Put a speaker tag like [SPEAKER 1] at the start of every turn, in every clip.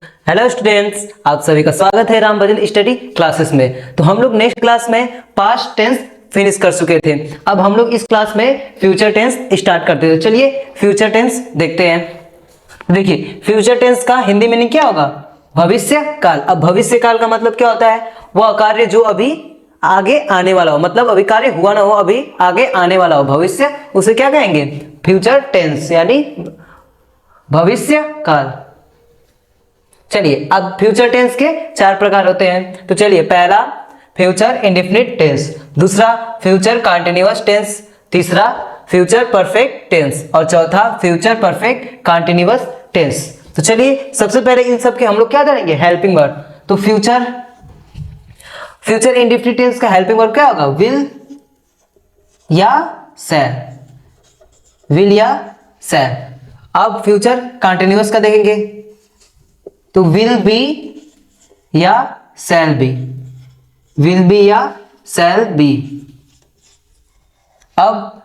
[SPEAKER 1] Hello students, आप सभी का स्वागत है राम भजन स्टडी क्लासेस में। तो हम लोग नेक्स्ट क्लास में पास्ट टेंस फिनिश कर चुके थे। अब हम लोग इस क्लास में फ्यूचर टेंस स्टार्ट करते हैं। चलिए फ्यूचर टेंस देखते हैं। देखिए फ्यूचर टेंस का हिंदी मीनिंग क्या होगा? भविष्य काल। अब भविष्य काल का मतलब क्या होता है? वह कार्य जो अभी आगे आने वाला हो, मतलब अभी कार्य हुआ ना हो, अभी आगे आने वाला हो, भविष्य, उसे क्या कहेंगे? फ्यूचर टेंस यानी भविष्य काल। चलिए अब फ्यूचर टेंस के चार प्रकार होते हैं। तो चलिए, पहला फ्यूचर इंडेफिनिट टेंस, दूसरा फ्यूचर कंटीन्यूअस टेंस, तीसरा फ्यूचर परफेक्ट टेंस और चौथा फ्यूचर परफेक्ट कंटीन्यूअस टेंस। तो चलिए सबसे पहले इन सब के हम लोग क्या करेंगे? Helping verb. तो फ्यूचर इंडेफिनिट टेंस का हेल्पिंग वर्ब क्या होगा? विल या शैल। विल या शैल। अब फ्यूचर कंटीन्यूअस का देखेंगे तो विल बी या शैल बी। विल बी या शैल बी। अब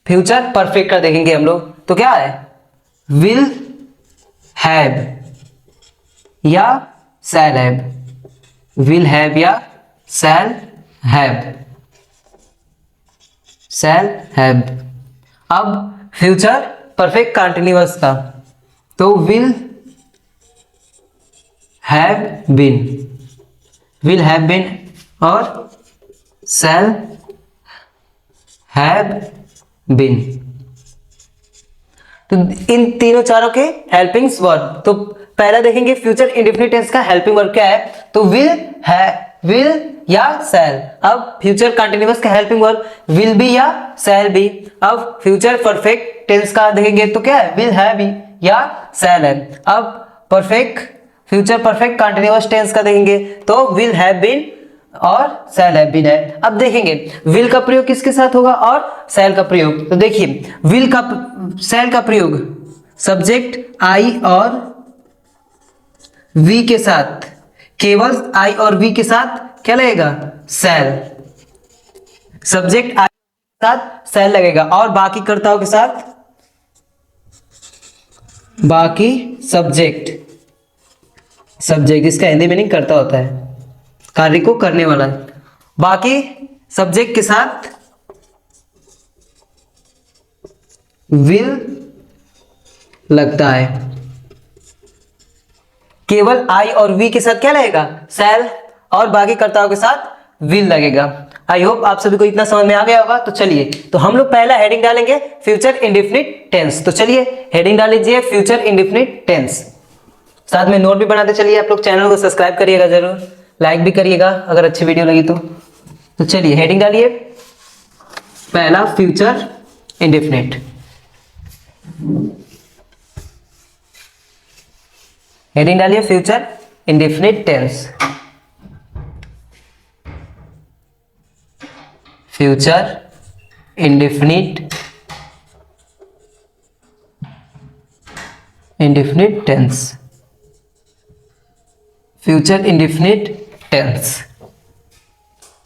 [SPEAKER 1] फ्यूचर परफेक्ट का देखेंगे हम लोग तो क्या है? विल हैव या शैल हैव। विल हैव या शैल हैव। Shall have. अब फ्यूचर परफेक्ट कंटीन्यूअस का तो will have been. Will have been और शैल हैव बीन। तो इन तीनों चारों के हेल्पिंग वर्ब। तो पहला देखेंगे फ्यूचर इंडेफिनिट टेंस का हेल्पिंग वर्ब क्या है? तो विल या शैल। अब फ्यूचर कंटीन्यूअस का हेल्पिंग वर्ब विल बी या शैल बी। अब फ्यूचर परफेक्ट टेंस का देखेंगे तो क्या है? विल हैव बी या शैल है। अब फ्यूचर परफेक्ट कंटीन्यूअस टेंस का देखेंगे तो विल हैव बीन और शैल हैव बीन है। अब देखेंगे विल का प्रयोग किसके साथ होगा और शैल का प्रयोग। तो देखिए शैल का प्रयोग सब्जेक्ट आई और वी के साथ, केवल आई और वी के साथ क्या लगेगा? शैल। सब्जेक्ट आई के साथ शैल लगेगा और बाकी कर्ताओं के साथ बाकी सब्जेक्ट इसका हिंदी मीनिंग करता होता है, कार्य को करने वाला। बाकी सब्जेक्ट के साथ विल लगता है। केवल आई और वी के साथ क्या लगेगा? शैल। और बाकी कर्ताओं के साथ विल लगेगा। आई होप आप सभी को इतना समझ में आ गया होगा। तो चलिए, तो हम लोग पहला हेडिंग डालेंगे फ्यूचर इंडेफिनिट टेंस। तो चलिए हेडिंग डाल लीजिए फ्यूचर इंडेफिनिट टेंस। साथ में नोट भी बनाते चलिए। आप लोग चैनल को सब्सक्राइब करिएगा जरूर, लाइक भी करिएगा अगर अच्छी वीडियो लगी तो चलिए हेडिंग डालिए। पहला फ्यूचर इंडेफिनिट। हेडिंग डालिए future indefinite tense. Future indefinite tense. Future indefinite tense.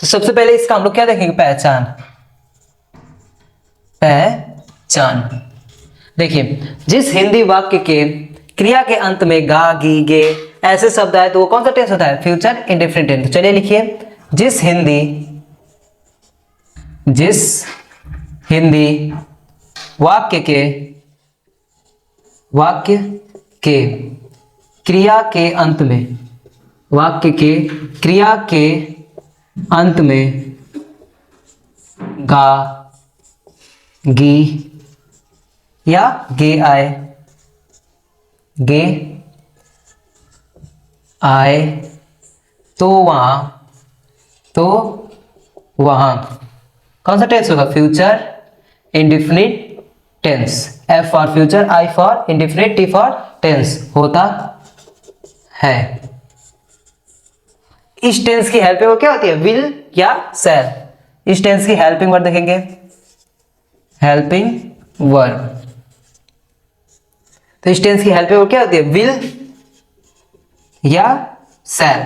[SPEAKER 1] तो सबसे पहले इसका हम लोग क्या देखेंगे? पहचान। देखिए जिस हिंदी वाक्य के क्रिया के अंत में गा गी गे ऐसे शब्द आए तो वो कौन सा टेंस होता है? Future indefinite tense. तो चलिए लिखिए, जिस हिंदी वाक्य के क्रिया के अंत में, वाक्य के क्रिया के अंत में गा गी या गे आए तो वहां कौन सा टेंस होगा? Future indefinite tense. F for future, I for indefinite, T for tense होता है। इस टेंस की हेल्पिंग वर्ब क्या होती है? विल या शैल। इस टेंस की हेल्पिंग वर्ब देखेंगे, हेल्पिंग वर्ब। तो इस टेंस की हेल्पिंग वर्ब क्या होती है? विल या शैल।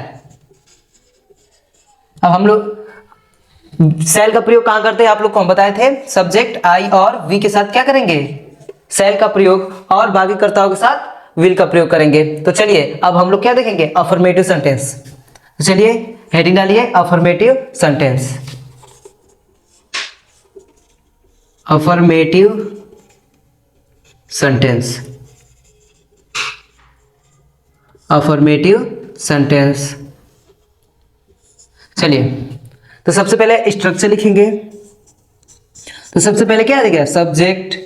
[SPEAKER 1] अब हम लोग शैल का प्रयोग कहां करते हैं? आप लोग को हम बताए थे, सब्जेक्ट आई और वी के साथ क्या करेंगे? शैल का प्रयोग और बाकी कर्ताओं के साथ विल का प्रयोग करेंगे। तो चलिए अब हम लोग क्या देखेंगे, अफर्मेटिव सेंटेंस। तो चलिए हेडिंग डालिए affirmative sentence. Affirmative sentence, affirmative sentence. चलिए तो सबसे पहले स्ट्रक्चर लिखेंगे। तो सबसे पहले क्या देगा, सब्जेक्ट,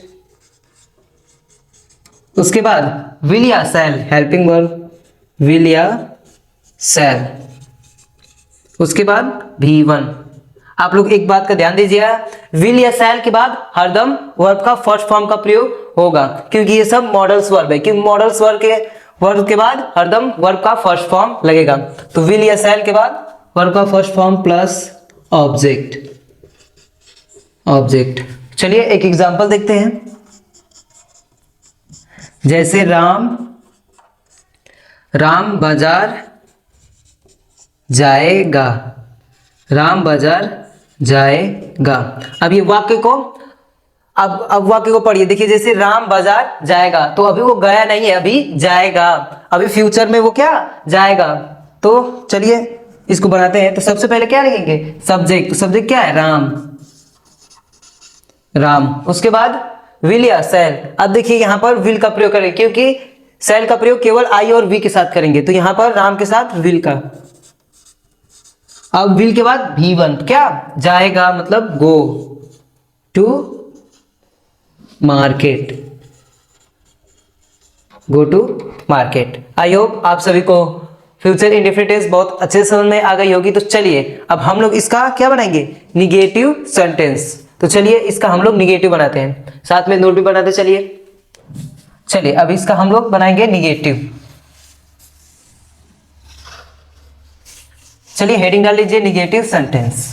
[SPEAKER 1] उसके बाद विल या शैल, हेल्पिंग वर्ब, विल या शैल, उसके बाद V1। आप लोग एक बात का ध्यान दीजिए, विल या शैल के बाद हरदम वर्ब का फर्स्ट फॉर्म का प्रयोग होगा, क्योंकि ये सब मॉडल्स वर्ब है, क्योंकि मॉडल्स वर्ब के बाद हरदम वर्ब का फर्स्ट फॉर्म लगेगा। तो विल या शैल के बाद वर्ब का first form plus object, object. चलिए एक एग्जांपल देखते हैं, जैसे राम बाजार जाएगा, राम बाजार जाएगा। अब ये वाक्य को अब वाक्य को पढ़िए, देखिए जैसे राम बाजार जाएगा, तो अभी वो गया नहीं है, अभी जाएगा, अभी फ्यूचर में वो क्या जाएगा। तो चलिए इसको बनाते हैं। तो सबसे पहले क्या लिखेंगे, सब्जेक्ट। तो सब्जेक्ट क्या है, राम, राम। उसके बाद विल या शैल। अब देखिए यहां पर विल का प्रयोग करेंगे, क्योंकि शैल का प्रयोग केवल आई और वी के साथ करेंगे। तो यहां पर राम के साथ विल का। अब विल के बाद V1, क्या जाएगा, मतलब go to market, go to market. I hope आप सभी को फ्यूचर इंडेफिनिट टेंस बहुत अच्छे से समझ में आ गई होगी। तो चलिए अब हम लोग इसका क्या बनाएंगे, निगेटिव सेंटेंस। तो चलिए इसका हम लोग निगेटिव बनाते हैं, साथ में नोट भी बनाते चलिए अब इसका हम लोग बनाएंगे निगेटिव। चलिए हेडिंग डाल लीजिए negative sentence,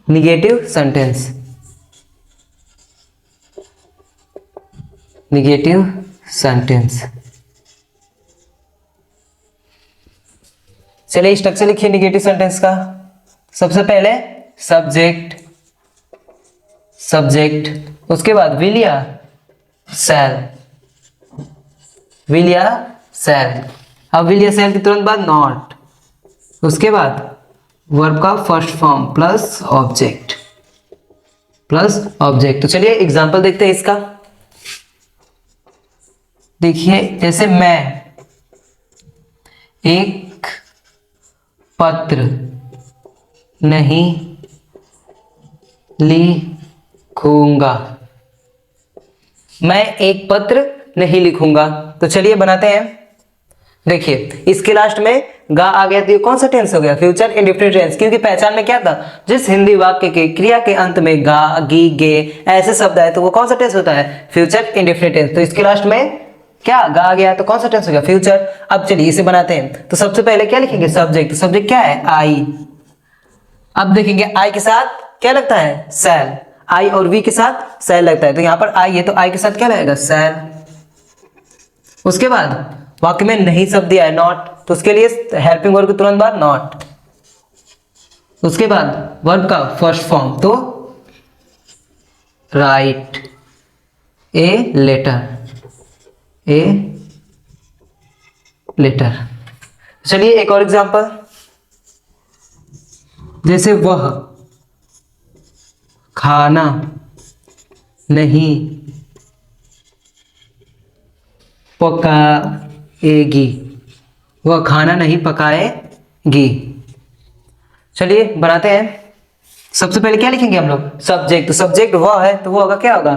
[SPEAKER 1] negative sentence, negative sentence. चलिए स्ट्रक्चर लिखिए निगेटिव सेंटेंस का। सबसे पहले सब्जेक्ट, सब्जेक्ट, उसके बाद विल या शैल, विल या शैल। अब विल या शैल के तुरंत बाद नॉट, उसके बाद वर्ब का first form plus object, plus object. तो चलिए एग्जांपल देखते हैं इसका। देखिए जैसे मैं एक पत्र नहीं लिखूंगा, मैं एक पत्र नहीं लिखूंगा। तो चलिए बनाते हैं। देखिए इसके लास्ट में गा आ गया, तो ये कौन सा टेंस हो गया, फ्यूचर इंडेफिनिट टेंस, क्योंकि पहचान में क्या था, जिस हिंदी वाक्य के क्रिया के अंत में गा, गी, गे ऐसे शब्द आए तो वो कौन सा टेंस होता है, फ्यूचर इंडेफिनिट टेंस। तो इसके लास्ट में क्या गा आ गया, तो कौन सा टेंस हो गया, फ्यूचर। अब चलिए इसे बनाते हैं। तो सबसे पहले क्या लिखेंगे, सब्जेक्ट। सब्जेक्ट क्या है, आई। अब देखेंगे आई के साथ क्या लगता है, शैल। आई और वी के साथ शैल लगता है, तो यहां पर आई है तो आई के साथ क्या लगेगा, शैल। उसके बाद वाक्य में नहीं शब्द दिया है, नॉट, तो उसके लिए हेल्पिंग वर्ब के तुरंत बाद नॉट। उसके बाद वर्ब का फर्स्ट फॉर्म, तो write A letter, A letter. चलिए एक और एग्जांपल, जैसे वह खाना नहीं पकाएगी, वह खाना नहीं पकाएगी। चलिए बनाते हैं। सबसे पहले क्या लिखेंगे हम लोग, सब्जेक्ट। तो सब्जेक्ट वह है तो वो होगा क्या होगा,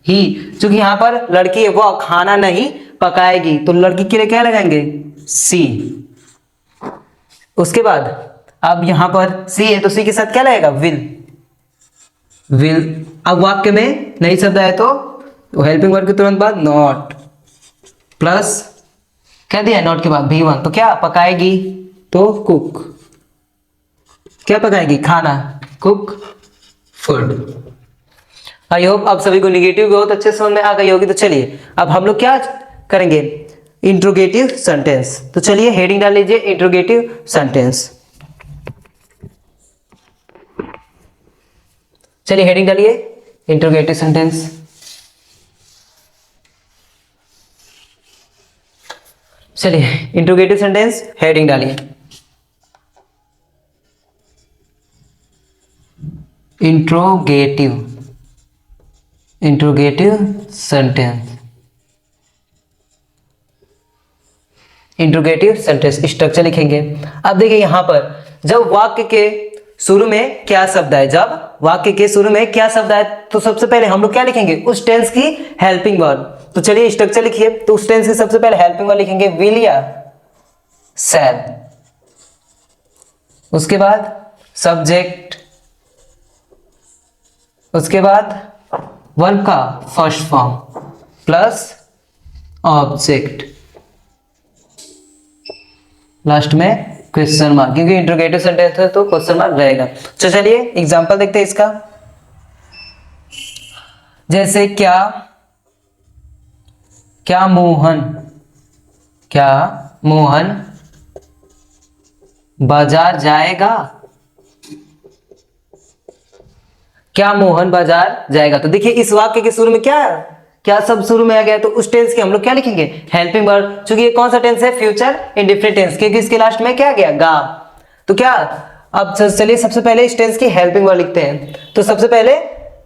[SPEAKER 1] ही, क्योंकि यहां पर लड़की है, वह खाना नहीं पकाएगी, तो लड़की के लिए क्या लगाएंगे, सी। उसके बाद अब यहां पर सी है तो सी के साथ क्या लगेगा, विल, विल। अब वाक्य में नहीं शब्द आए तो हेल्पिंग वर्ब के तुरंत बाद नॉट, प्लस क्या दिया है नॉट के बाद V1, तो क्या पकाएगी, तो कुक, क्या पकाएगी, खाना, कुक फूड। आई होप आप सभी को निगेटिव बहुत अच्छे समझ में आ गई होगी। तो चलिए अब हम लोग क्या करेंगे, इंट्रोगेटिव सेंटेंस। तो चलिए हेडिंग डाल लीजिए इंट्रोगेटिव सेंटेंस। चलिए हेडिंग डालिए इंट्रोगेटिव सेंटेंस। चलिए इंट्रोगेटिव सेंटेंस हेडिंग डालिए। Interrogative sentence, interrogative sentence structure लिखेंगे। अब देखिए यहां पर जब वाक्य के शुरू में क्या शब्द है, जब वाक्य के शुरू में क्या शब्द है तो सबसे पहले हम लोग क्या लिखेंगे, उस टेंस की हेल्पिंग वर्ब। तो चलिए स्ट्रक्चर लिखिए। तो उस टेंस की सबसे पहले हेल्पिंग वर्ब लिखेंगे विल या शैल, उसके बाद सब्जेक्ट, उसके बाद वर्ब का first form plus object, last में क्वेश्चन मार्क, क्योंकि इंट्रोगेटिव सेंटेंस है तो क्वेश्चन मार्क रहेगा। तो चलिए एग्जांपल देखते हैं इसका। जैसे क्या मोहन बाजार जाएगा, क्या मोहन बाजार जाएगा। तो देखिए इस वाक्य के शुरू में क्या सब शुरू में आ गया, तो उस टेंस के हम लोग क्या लिखेंगे, हेल्पिंग वर्ब। चूंकि ये कौन सा टेंस है, फ्यूचर इंडेफिनिट टेंस, क्योंकि इसके लास्ट में क्या गया, गा। तो क्या, अब चलिए सबसे पहले इस टेंस की हेल्पिंग वर्ब लिखते हैं। तो सबसे पहले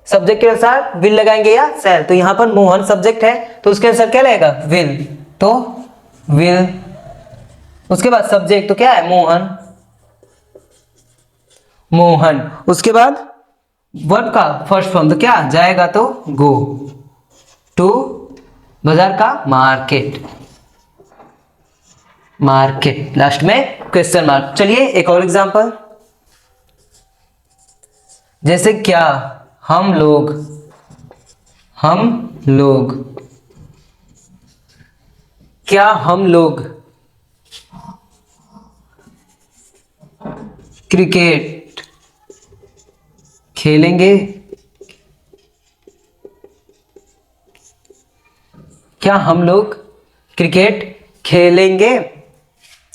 [SPEAKER 1] सब्जेक्ट के अनुसार विल लगाएंगे या शैल। तो यहां पर मोहन सब्जेक्ट है तो उसके अनुसार क्या लगेगा, विल। तो विल, उसके बाद सब्जेक्ट तो क्या है, मोहन, उसके बाद वर्ब का फर्स्ट फॉर्म तो क्या जाएगा, तो गो टू, बाजार का मार्केट, लास्ट में क्वेश्चन मार्क। चलिए एक और एग्जांपल। जैसे क्या हम लोग क्या हम लोग क्रिकेट खेलेंगे, क्या हम लोग क्रिकेट खेलेंगे।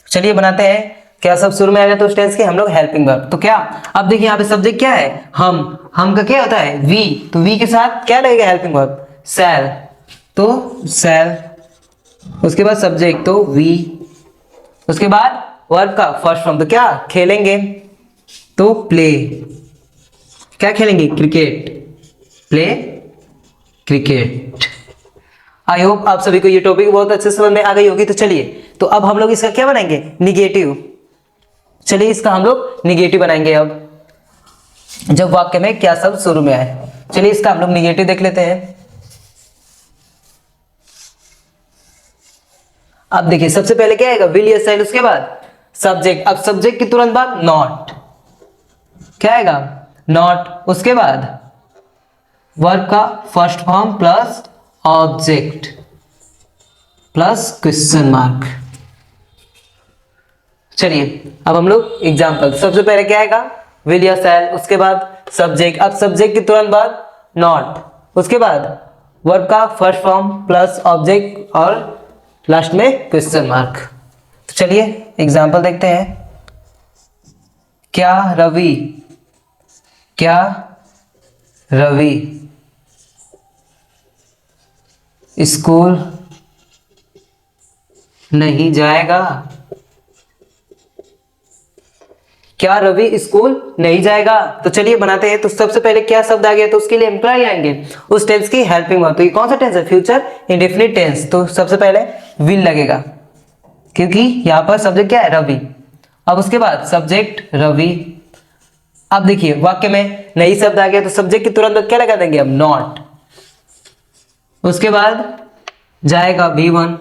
[SPEAKER 1] चलिए बनाते हैं। क्या सब शुरू में आ गया तो उस टेंस के हम लोग हेल्पिंग वर्ब। तो क्या, अब देखिए यहाँ पे सब्जेक्ट क्या है, हम का क्या होता है, वी। तो वी के साथ क्या लगेगा, हेल्पिंग वर्ब शैल, तो शैल, उसके बाद सब्जेक्ट तो वी, उसके बाद वर्ब का फर्स्ट फॉर्म तो क्या खेलेंगे, तो प्ले, क्या खेलेंगे, क्रिकेट, प्ले क्रिकेट। आई होप आप सभी को ये टॉपिक बहुत अच्छे समझ में आ गई होगी। तो चलिए, तो अब हम लोग इसका क्या बनाएंगे, निगेटिव। चलिए इसका हम लोग निगेटिव बनाएंगे। अब जब वाक्य में क्या शब्द शुरू में आए, चलिए इसका हम लोग निगेटिव देख लेते हैं। अब देखिए सबसे पहले क्या आएगा, विल या शैल, उसके बाद सब्जेक्ट। अब सब्जेक्ट की तुरंत बाद नॉट, क्या आएगा, नॉट, उसके बाद वर्ब का first form plus object plus question mark. चलिए अब हम लोग एग्जांपल। सबसे पहले क्या आएगा, विल या शैल, उसके बाद सब्जेक्ट। अब सब्जेक्ट के तुरंत बाद नॉट, उसके बाद वर्ब का फर्स्ट फॉर्म प्लस ऑब्जेक्ट और लास्ट में क्वेश्चन मार्क। तो चलिए एग्जांपल देखते हैं। क्या रवि स्कूल नहीं जाएगा, क्या रवि स्कूल नहीं जाएगा। तो चलिए बनाते हैं। तो सबसे पहले क्या शब्द आ गया, तो उसके लिए एम्प्लॉय आएंगे, उस टेंस की हेल्पिंग वर्ब। तो ये कौन सा टेंस है, फ्यूचर इंडेफिनिट टेंस। तो सबसे पहले विल लगेगा, क्योंकि यहां पर सब्जेक्ट क्या है, रवि। अब उसके बाद सब्जेक्ट रवि। अब देखिए वाक्य में नई शब्द आ गया, तो सब्जेक्ट की तुरंत क्या लगा देंगे, अब नॉट। उसके बाद जाएगा V1,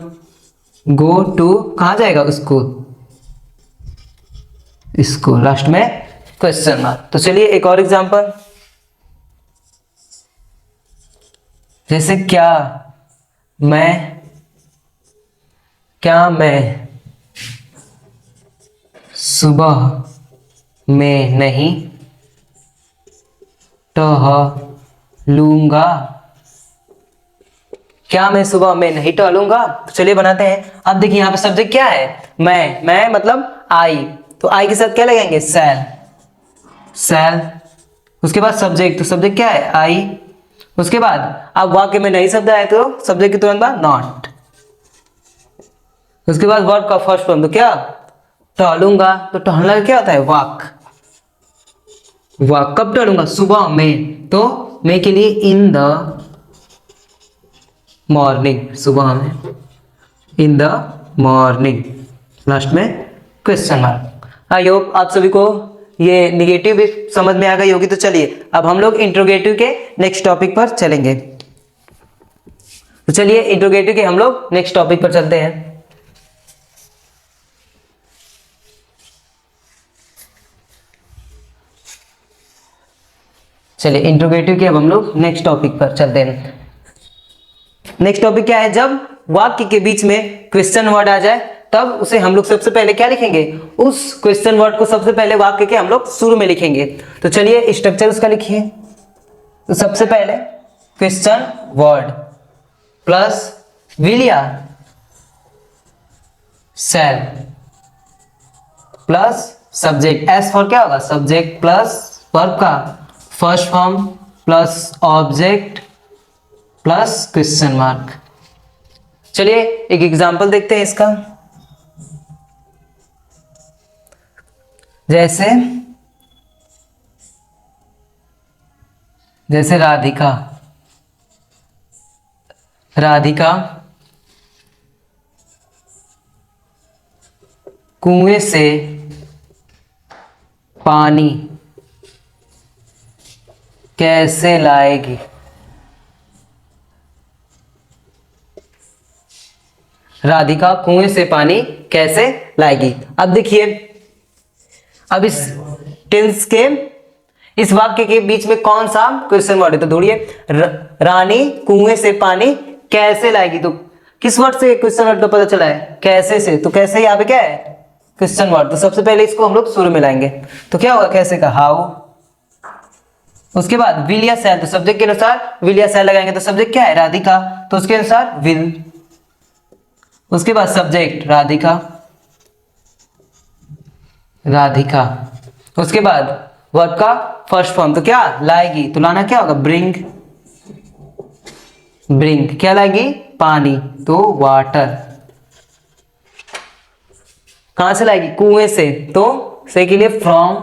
[SPEAKER 1] गो टू, कहां जाएगा, स्कूल, लास्ट में क्वेश्चन मार्क। तो चलिए एक और एग्जांपल। जैसे क्या मैं सुबह में नहीं टहलूंगा, क्या मैं सुबह में नहीं टहलूंगा। तो चलिए बनाते हैं। अब देखिए यहाँ पे सब्जेक्ट क्या है, मैं मतलब आई। तो आई के साथ क्या लगाएंगे, सैल, उसके बाद सब्जेक्ट। तो सब्जेक्ट क्या है, आई। उसके बाद अब वाक्य में नई शब्द आए तो सब्जेक्ट के तुरंत बाद नॉट। उसके बाद वर्ब का फर्स्ट फॉर्म तो क्या, टहलूंगा, तो टहलना क्या होता है, वॉक। वॉक कब टहलूंगा, सुबह में, तो मैं के लिए इन द मॉर्निंग, सुबह में, इन द मॉर्निंग, लास्ट में क्वेश्चन मार्क। आई होप आप सभी को ये निगेटिव भी समझ में आ गई होगी। तो चलिए अब हम लोग इंट्रोगेटिव के नेक्स्ट टॉपिक पर चलेंगे। तो चलिए इंट्रोगेटिव के हम लोग नेक्स्ट टॉपिक पर चलते हैं। चलिए इंट्रोगेटिव के अब हम लोग नेक्स्ट टॉपिक पर चलते हैं। नेक्स्ट टॉपिक क्या है, जब वाक्य के बीच में क्वेश्चन वर्ड आ जाए तब उसे हम लोग सबसे पहले क्या लिखेंगे, उस क्वेश्चन वर्ड को सबसे पहले वाक्य के हम लोग शुरू में लिखेंगे। तो चलिए स्ट्रक्चर उसका लिखिए। तो सबसे पहले क्वेश्चन वर्ड प्लस विल या शैल प्लस सब्जेक्ट, एस फॉर क्या होगा, सब्जेक्ट प्लस वर्ब का first form plus object plus question mark. चलिए एक एग्जांपल देखते हैं इसका। जैसे राधिका, राधिका कुएं से पानी कैसे लाएगी। राधिका कुएं से पानी कैसे लाएगी। अब देखिए, अब इस टेंस के इस वाक्य के बीच में कौन सा क्वेश्चन वर्ड है, तो ढूंढिए। रानी कुएं से पानी कैसे लाएगी, तो किस वर्ड से क्वेश्चन वर्ड का पता चला है, कैसे से। तो कैसे यहाँ पे क्या है, क्वेश्चन वर्ड। तो सबसे पहले इसको हम लोग शुरू में लाएंगे, तो क्या होगा, कैसे का हाउ। उसके बाद विल या शैल, तो सब्जेक्ट के अनुसार विल या शैल लगाएंगे। तो सब्जेक्ट क्या है, राधिका, तो उसके अनुसार विल। उसके बाद सब्जेक्ट राधिका, राधिका। उसके बाद वर्ब का फर्स्ट फॉर्म तो क्या, लाएगी, तो लाना क्या होगा, ब्रिंग, ब्रिंग। क्या लाएगी, पानी, तो वाटर। कहां से लाएगी, कुएं से, तो से के लिए from,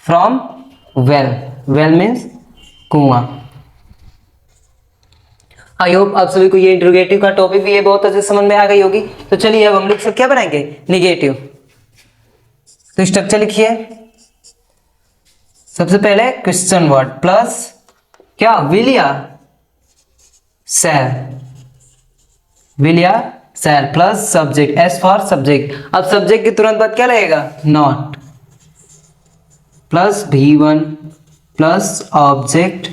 [SPEAKER 1] from well, well means कुआं। आई होप आप सभी को ये इंट्रोगेटिव का टॉपिक भी ये बहुत अच्छे समझ में आ गई होगी। तो चलिए अब हम लोग सब क्या बनाएंगे, निगेटिव। तो स्ट्रक्चर लिखिए। सबसे पहले क्वेश्चन वर्ड प्लस क्या, विल या शैल, विल या शैल plus subject, S for subject. अब सब्जेक्ट के तुरंत बाद क्या लगेगा, not plus V1 plus object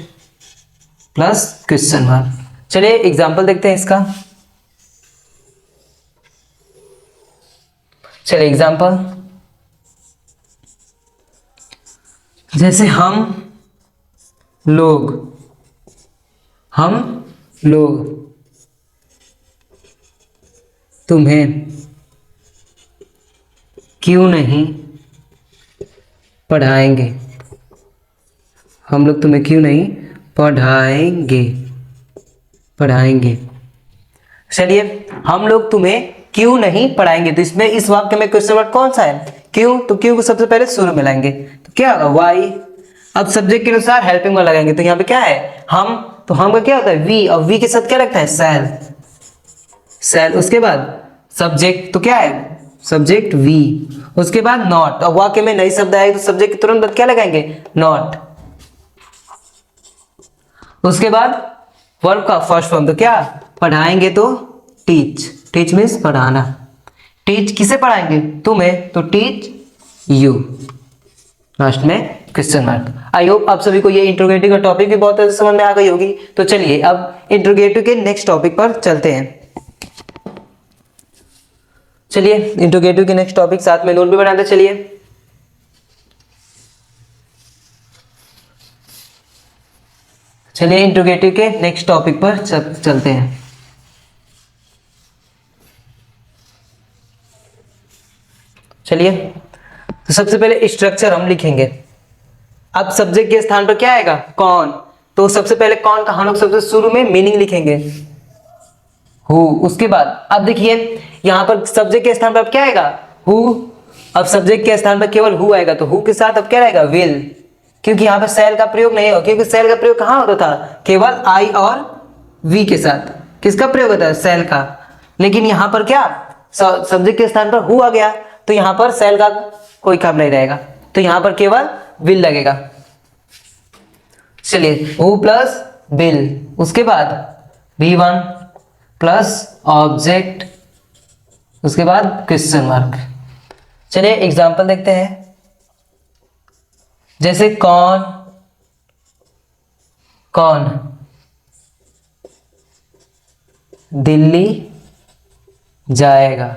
[SPEAKER 1] plus question word. चलिए एग्जाम्पल देखते हैं इसका। चलिए एग्जाम्पल, जैसे हम लोग तुम्हें क्यों नहीं पढ़ाएंगे, हम लोग तुम्हें क्यों नहीं पढ़ाएंगे, पढ़ाएंगे। चलिए हम लोग तुम्हें क्यों नहीं पढ़ाएंगे, तो इसमें इस वाक्य में क्वेश्चन वर्ड कौन सा है, क्यों। तो क्यों को सबसे पहले शुरू में लाएंगे, तो क्या होगा, वाई। अब सब्जेक्ट के अनुसार हेल्पिंग वर्ड लगाएंगे, तो यहाँ पे क्या है, हम, तो हम का क्या होता है, वी, और वी के साथ क्या लगता है, शैल, शैल। उसके बाद सब्जेक्ट, तो क्या है, सब्जेक्ट वी। उसके बाद नॉट, और वाक्य में नई शब्द आए तो सब्जेक्ट के तुरंत बाद क्या लगाएंगे, नॉट। उसके बाद वर्ब का फर्स्ट फॉर्म तो क्या, पढ़ाएंगे, तो टीच, टीच मीन्स पढ़ाना। टीच किसे पढ़ाएंगे, तुम्हें, तो टीच यू, लास्ट में क्वेश्चन मार्क। आई होप आप सभी को ये इंट्रोगेटिव का टॉपिक भी बहुत अच्छे समझ में आ गई होगी। तो चलिए अब इंट्रोगेटिव के नेक्स्ट टॉपिक पर चलते हैं। चलिए इंट्रोगेटिव के नेक्स्ट टॉपिक साथ में नोट भी बनाते चलिए। चलिए इंट्रोगेटिव के नेक्स्ट टॉपिक पर चलते हैं। चलिए तो सबसे पहले स्ट्रक्चर हम लिखेंगे। अब सब्जेक्ट के स्थान पर क्या आएगा, कौन। तो सबसे पहले कौन का हम लोग सबसे शुरू में मीनिंग लिखेंगे। हु। उसके बाद अब देखिए यहाँ पर सब्जेक्ट के स्थान पर अब क्या आएगा, हु। अब सब्जेक्ट के स्थान पर केवल हु आएगा, तो हु के साथ अब क्या रहेगा, विल, क्योंकि यहाँ पर सेल का प्रयोग नहीं होगा, क्योंकि सेल का प्रयोग कहाँ होता था, केवल आई और वी के साथ। किसका प्रयोग होता है, सेल का। लेकिन यहाँ पर क्या, सब्जेक्ट के स्थान पर हु आ गया, तो यहाँ पर सेल का कोई काम नहीं रहेगा, तो यहाँ पर केवल विल लगेगा। चलिए हु प्लस विल, उसके बाद V1 प्लस ऑब्जेक्ट, उसके बाद क्वेश्चन मार्क। चलिए एग्जाम्पल देखते हैं, जैसे कौन कौन दिल्ली जाएगा,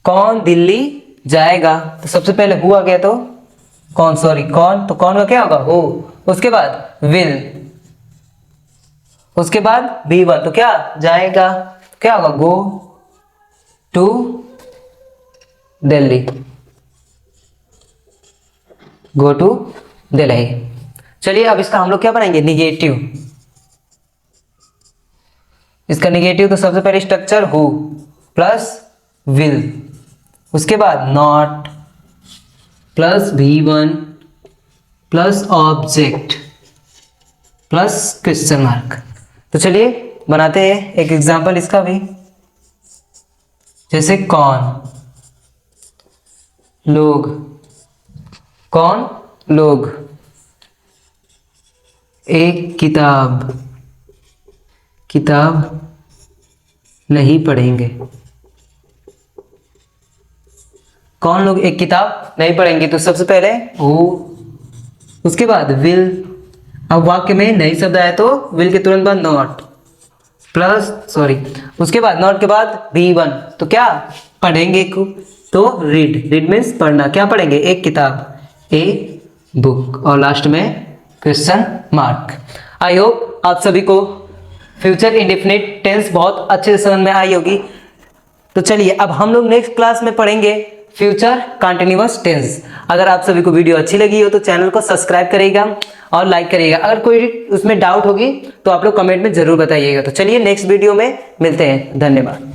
[SPEAKER 1] कौन दिल्ली जाएगा, तो सबसे पहले हु आ गया, तो कौन, सॉरी कौन, तो कौन का क्या होगा, हु। उसके बाद विल, उसके बाद V1, तो क्या जाएगा, क्या होगा, go to Delhi, go to Delhi. चलिए अब इसका हम लोग क्या बनाएंगे, निगेटिव। इसका निगेटिव तो सबसे पहले स्ट्रक्चर हु प्लस विल, उसके बाद not plus V1 plus object plus question mark. तो चलिए बनाते हैं एक एग्जांपल इसका भी, जैसे कौन लोग, कौन लोग एक किताब किताब नहीं पढ़ेंगे, कौन लोग एक किताब नहीं पढ़ेंगे, तो सबसे पहले हु, उसके बाद विल। अब वाक्य में नहीं शब्द आया तो विल के तुरंत बाद नॉट प्लस, सॉरी, उसके बाद नॉट के बाद V1, तो क्या पढ़ेंगे को, तो रीड, रीड मीन्स पढ़ना, क्या पढ़ेंगे, एक किताब, ए बुक, और लास्ट में क्वेश्चन मार्क। आई होप आप सभी को फ्यूचर इंडेफिनिट टेंस बहुत अच्छे से समझ में आई होगी। तो चलिए अब हम लोग नेक्स्ट क्लास में पढ़ेंगे फ्यूचर कंटिन्यूअस टेंस। अगर आप सभी को वीडियो अच्छी लगी हो तो चैनल को सब्सक्राइब करिएगा और लाइक करिएगा। अगर कोई उसमें डाउट होगी तो आप लोग कमेंट में जरूर बताइएगा। तो चलिए नेक्स्ट वीडियो में मिलते हैं, धन्यवाद।